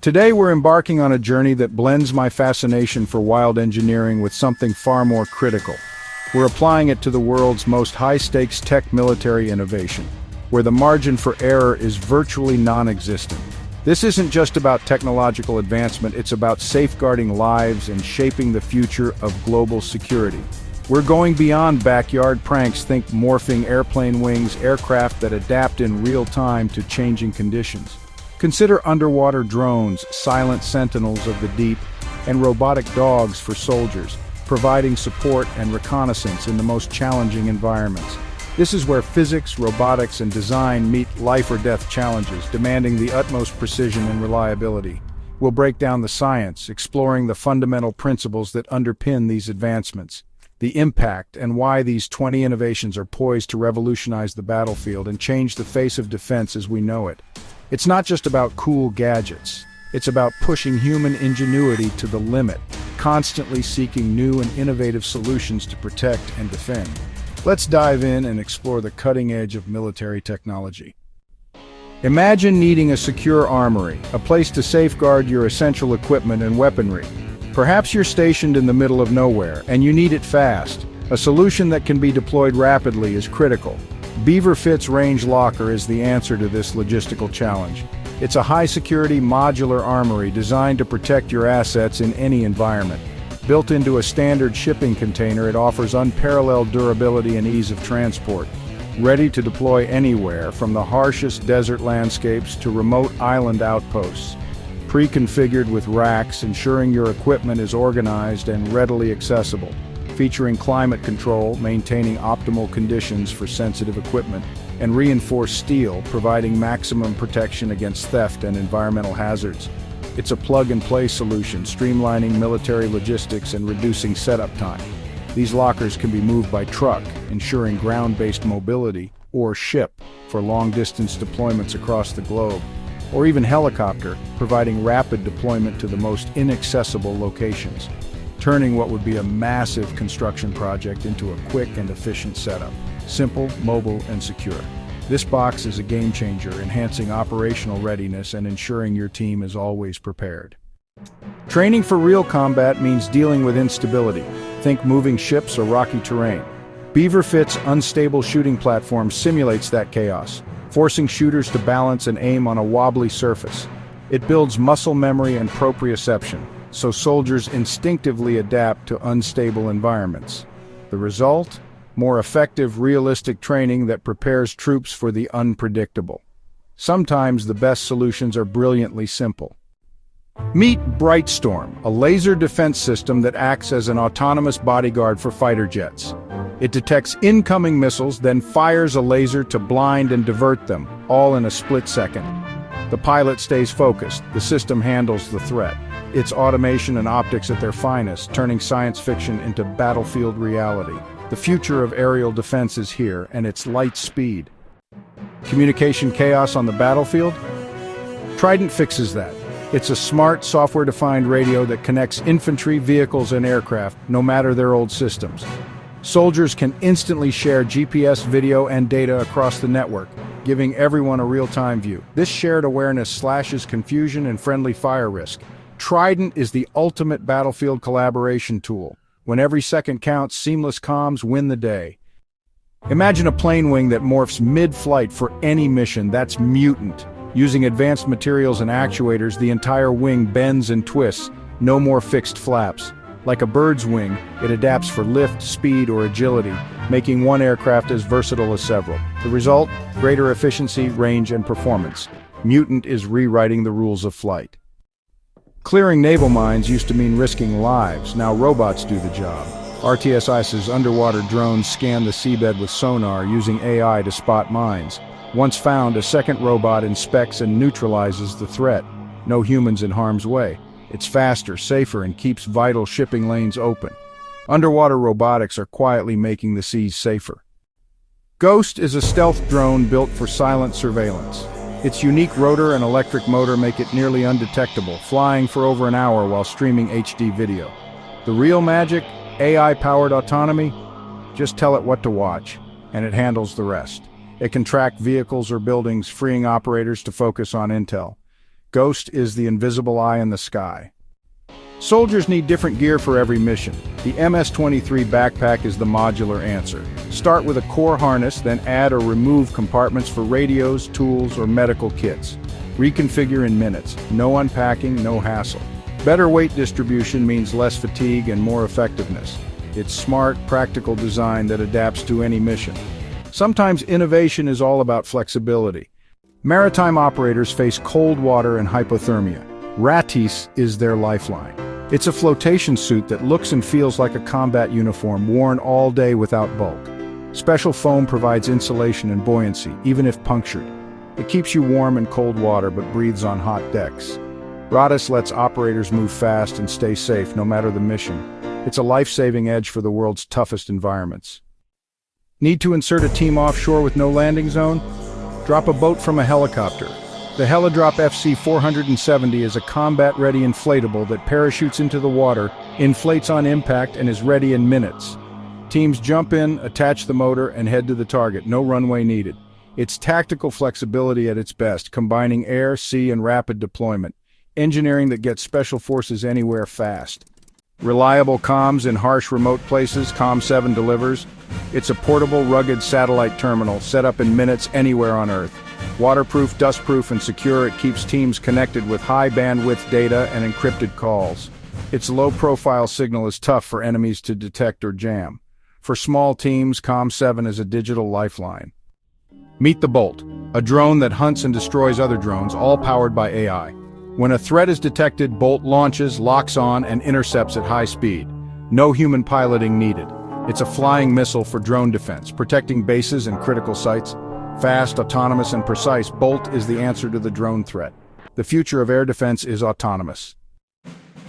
Today we're embarking on a journey that blends my fascination for wild engineering with something far more critical. We're applying it to the world's most high-stakes tech military innovation, where the margin for error is virtually non-existent. This isn't just about technological advancement, it's about safeguarding lives and shaping the future of global security. We're going beyond backyard pranks. Think morphing airplane wings, aircraft that adapt in real time to changing conditions. Consider underwater drones, silent sentinels of the deep, and robotic dogs for soldiers, providing support and reconnaissance in the most challenging environments. This is where physics, robotics, and design meet life-or-death challenges, demanding the utmost precision and reliability. We'll break down the science, exploring the fundamental principles that underpin these advancements, the impact, and why these 20 innovations are poised to revolutionize the battlefield and change the face of defense as we know it. It's not just about cool gadgets. It's about pushing human ingenuity to the limit, constantly seeking new and innovative solutions to protect and defend. Let's dive in and explore the cutting edge of military technology. Imagine needing a secure armory, a place to safeguard your essential equipment and weaponry. Perhaps you're stationed in the middle of nowhere, and you need it fast. A solution that can be deployed rapidly is critical. BeaverFit's Range Locker is the answer to this logistical challenge. It's a high-security modular armory designed to protect your assets in any environment. Built into a standard shipping container, it offers unparalleled durability and ease of transport. Ready to deploy anywhere, from the harshest desert landscapes to remote island outposts. Pre-configured with racks, ensuring your equipment is organized and readily accessible. Featuring climate control, maintaining optimal conditions for sensitive equipment, and reinforced steel, providing maximum protection against theft and environmental hazards. It's a plug-and-play solution, streamlining military logistics and reducing setup time. These lockers can be moved by truck, ensuring ground-based mobility, or ship for long-distance deployments across the globe, or even helicopter, providing rapid deployment to the most inaccessible locations, turning what would be a massive construction project into a quick and efficient setup. Simple, mobile, and secure. This box is a game changer, enhancing operational readiness and ensuring your team is always prepared. Training for real combat means dealing with instability. Think moving ships or rocky terrain. BeaverFit's unstable shooting platform simulates that chaos, forcing shooters to balance and aim on a wobbly surface. It builds muscle memory and proprioception, so soldiers instinctively adapt to unstable environments. The result? More effective, realistic training that prepares troops for the unpredictable. Sometimes the best solutions are brilliantly simple. Meet BriteStorm, a laser defense system that acts as an autonomous bodyguard for fighter jets. It detects incoming missiles, then fires a laser to blind and divert them, all in a split second. The pilot stays focused, the system handles the threat. It's automation and optics at their finest, turning science fiction into battlefield reality. The future of aerial defense is here, and it's light speed. Communication chaos on the battlefield? TRIDENT fixes that. It's a smart, software-defined radio that connects infantry, vehicles, and aircraft, no matter their old systems. Soldiers can instantly share GPS, video, and data across the network, giving everyone a real-time view. This shared awareness slashes confusion and friendly fire risk. TRIDENT is the ultimate battlefield collaboration tool. When every second counts, seamless comms win the day. Imagine a plane wing that morphs mid-flight for any mission. That's MUTANT. Using advanced materials and actuators, the entire wing bends and twists, no more fixed flaps. Like a bird's wing, it adapts for lift, speed, or agility, making one aircraft as versatile as several. The result? Greater efficiency, range, and performance. MUTANT is rewriting the rules of flight. Clearing naval mines used to mean risking lives. Now robots do the job. RTSYS's underwater drones scan the seabed with sonar, using AI to spot mines. Once found, a second robot inspects and neutralizes the threat. No humans in harm's way. It's faster, safer, and keeps vital shipping lanes open. Underwater robotics are quietly making the seas safer. Ghost is a stealth drone built for silent surveillance. Its unique rotor and electric motor make it nearly undetectable, flying for over an hour while streaming HD video. The real magic? AI-powered autonomy? Just tell it what to watch, and it handles the rest. It can track vehicles or buildings, freeing operators to focus on intel. Ghost is the invisible eye in the sky. Soldiers need different gear for every mission. The MS-23 backpack is the modular answer. Start with a core harness, then add or remove compartments for radios, tools, or medical kits. Reconfigure in minutes. No unpacking, no hassle. Better weight distribution means less fatigue and more effectiveness. It's smart, practical design that adapts to any mission. Sometimes innovation is all about flexibility. Maritime operators face cold water and hypothermia. RATIS is their lifeline. It's a flotation suit that looks and feels like a combat uniform worn all day without bulk. Special foam provides insulation and buoyancy, even if punctured. It keeps you warm in cold water but breathes on hot decks. RATIS lets operators move fast and stay safe no matter the mission. It's a life-saving edge for the world's toughest environments. Need to insert a team offshore with no landing zone? Drop a boat from a helicopter. The HELIDROP FC-470 is a combat-ready inflatable that parachutes into the water, inflates on impact, and is ready in minutes. Teams jump in, attach the motor, and head to the target. No runway needed. It's tactical flexibility at its best, combining air, sea, and rapid deployment. Engineering that gets special forces anywhere fast. Reliable comms in harsh remote places, COM7 delivers. It's a portable, rugged satellite terminal set up in minutes anywhere on Earth. Waterproof, dustproof, and secure, it keeps teams connected with high-bandwidth data and encrypted calls. Its low-profile signal is tough for enemies to detect or jam. For small teams, COM7 is a digital lifeline. Meet the Bolt, a drone that hunts and destroys other drones, all powered by AI. When a threat is detected, Bolt launches, locks on, and intercepts at high speed. No human piloting needed. It's a flying missile for drone defense, protecting bases and critical sites. Fast, autonomous, and precise, Bolt is the answer to the drone threat. The future of air defense is autonomous.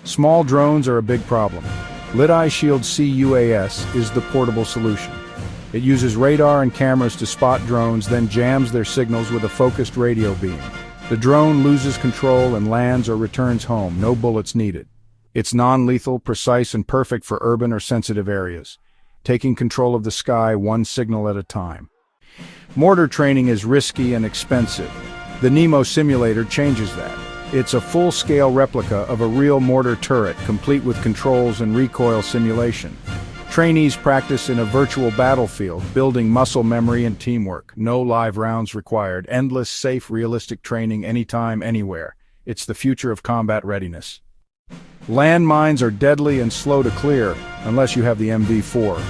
Small drones are a big problem. Liteye Shield C-UAS is the portable solution. It uses radar and cameras to spot drones, then jams their signals with a focused radio beam. The drone loses control and lands or returns home, no bullets needed. It's non-lethal, precise, and perfect for urban or sensitive areas, taking control of the sky one signal at a time. Mortar training is risky and expensive. The NEMO simulator changes that. It's a full-scale replica of a real mortar turret, complete with controls and recoil simulation. Trainees practice in a virtual battlefield, building muscle memory and teamwork. No live rounds required. Endless, safe, realistic training anytime, anywhere. It's the future of combat readiness. Landmines are deadly and slow to clear, unless you have the MV4.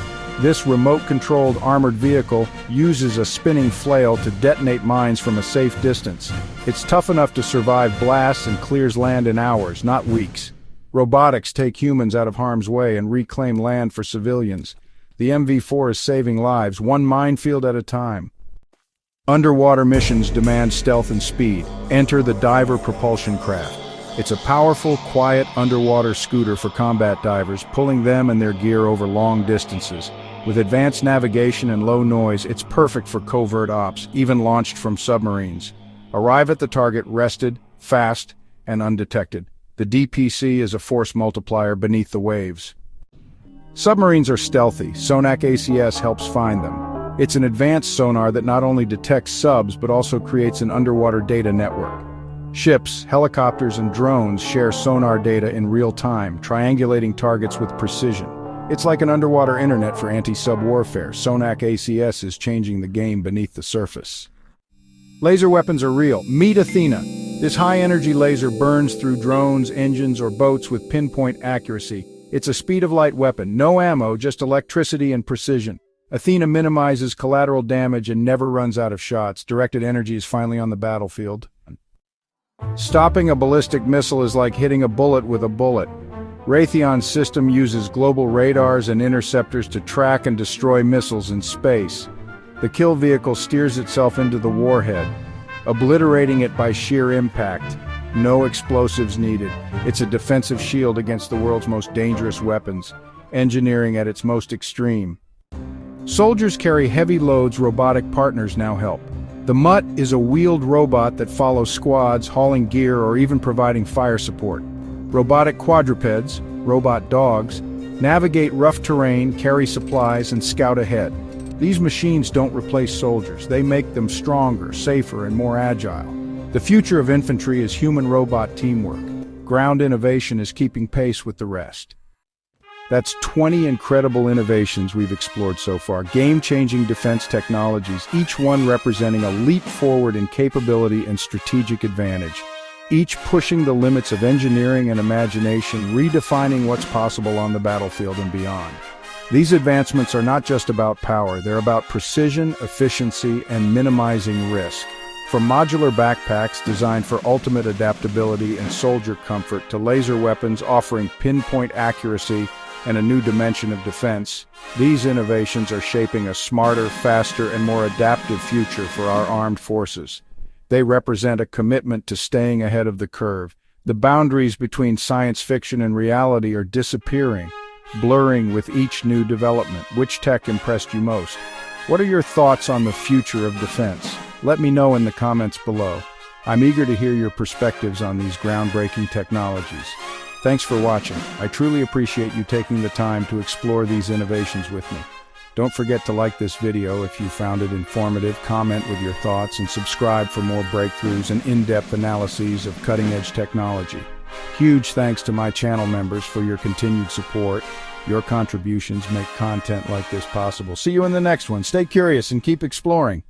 This remote-controlled armored vehicle uses a spinning flail to detonate mines from a safe distance. It's tough enough to survive blasts and clears land in hours, not weeks. Robotics take humans out of harm's way and reclaim land for civilians. The MV4 is saving lives, one minefield at a time. Underwater missions demand stealth and speed. Enter the diver propulsion craft. It's a powerful, quiet underwater scooter for combat divers, pulling them and their gear over long distances. With advanced navigation and low noise, it's perfect for covert ops, even launched from submarines. Arrive at the target rested, fast, and undetected. The DPC is a force multiplier beneath the waves. Submarines are stealthy. SONAC ACS helps find them. It's an advanced sonar that not only detects subs but also creates an underwater data network. Ships, helicopters, and drones share sonar data in real time, triangulating targets with precision. It's like an underwater internet for anti-sub warfare. SONAC ACS is changing the game beneath the surface. Laser weapons are real. Meet Athena. This high-energy laser burns through drones, engines, or boats with pinpoint accuracy. It's a speed-of-light weapon. No ammo, just electricity and precision. Athena minimizes collateral damage and never runs out of shots. Directed energy is finally on the battlefield. Stopping a ballistic missile is like hitting a bullet with a bullet. Raytheon's system uses global radars and interceptors to track and destroy missiles in space. The kill vehicle steers itself into the warhead, obliterating it by sheer impact. No explosives needed. It's a defensive shield against the world's most dangerous weapons, engineering at its most extreme. Soldiers carry heavy loads. Robotic partners now help. The MUTT is a wheeled robot that follows squads, hauling gear or even providing fire support. Robotic quadrupeds, robot dogs, navigate rough terrain, carry supplies, and scout ahead. These machines don't replace soldiers. They make them stronger, safer, and more agile. The future of infantry is human-robot teamwork. Ground innovation is keeping pace with the rest. That's 20 incredible innovations we've explored so far, game-changing defense technologies, each one representing a leap forward in capability and strategic advantage, each pushing the limits of engineering and imagination, redefining what's possible on the battlefield and beyond. These advancements are not just about power, they're about precision, efficiency, and minimizing risk. From modular backpacks designed for ultimate adaptability and soldier comfort to laser weapons offering pinpoint accuracy and a new dimension of defense, these innovations are shaping a smarter, faster, and more adaptive future for our armed forces. They represent a commitment to staying ahead of the curve. The boundaries between science fiction and reality are disappearing, blurring with each new development. Which tech impressed you most? What are your thoughts on the future of defense? Let me know in the comments below. I'm eager to hear your perspectives on these groundbreaking technologies. Thanks for watching. I truly appreciate you taking the time to explore these innovations with me. Don't forget to like this video if you found it informative, comment with your thoughts, and subscribe for more breakthroughs and in-depth analyses of cutting-edge technology. Huge thanks to my channel members for your continued support. Your contributions make content like this possible. See you in the next one. Stay curious and keep exploring.